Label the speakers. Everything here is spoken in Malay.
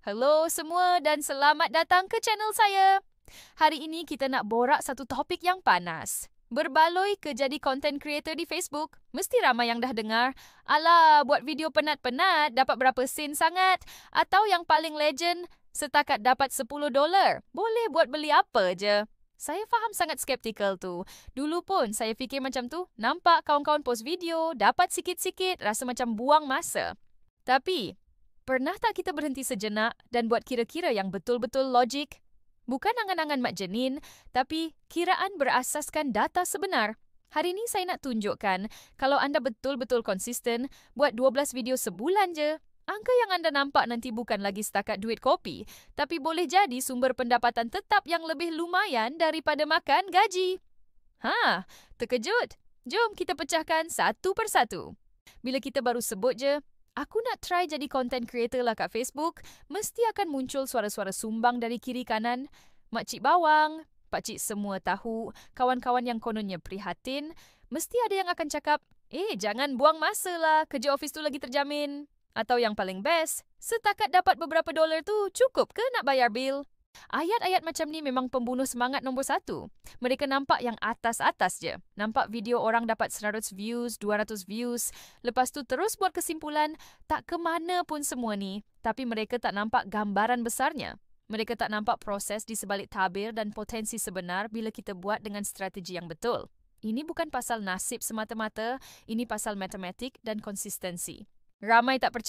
Speaker 1: Hello semua dan selamat datang ke channel saya. Hari ini kita nak borak satu topik yang panas. Berbaloi ke jadi content creator di Facebook? Mesti ramai yang dah dengar. Alah, buat video penat-penat dapat berapa sen sangat? Atau yang paling legend, setakat dapat $10. Boleh buat beli apa je? Saya faham sangat skeptikal tu. Dulu pun saya fikir macam tu. Nampak kawan-kawan post video, dapat sikit-sikit, rasa macam buang masa. Tapi, pernah tak kita berhenti sejenak dan buat kira-kira yang betul-betul logik? Bukan angan-angan Mak Jenin, tapi kiraan berasaskan data sebenar. Hari ini saya nak tunjukkan kalau anda betul-betul konsisten buat 12 video sebulan je. Angka yang anda nampak nanti bukan lagi setakat duit kopi, tapi boleh jadi sumber pendapatan tetap yang lebih lumayan daripada makan gaji. Terkejut? Jom kita pecahkan satu persatu. Bila kita baru sebut je, aku nak try jadi content creator lah kat Facebook, mesti akan muncul suara-suara sumbang dari kiri kanan. Makcik bawang, pakcik semua tahu, kawan-kawan yang kononnya prihatin, mesti ada yang akan cakap, jangan buang masa lah, kerja office tu lagi terjamin. Atau yang paling best, setakat dapat beberapa dolar tu, cukup ke nak bayar bil? Ayat-ayat macam ni memang pembunuh semangat nombor 1. Mereka nampak yang atas-atas je. Nampak video orang dapat 100 views, 200 views. Lepas tu terus buat kesimpulan, tak ke mana pun semua ni. Tapi mereka tak nampak gambaran besarnya. Mereka tak nampak proses di sebalik tabir dan potensi sebenar bila kita buat dengan strategi yang betul. Ini bukan pasal nasib semata-mata, ini pasal matematik dan konsistensi. Ramai tak percaya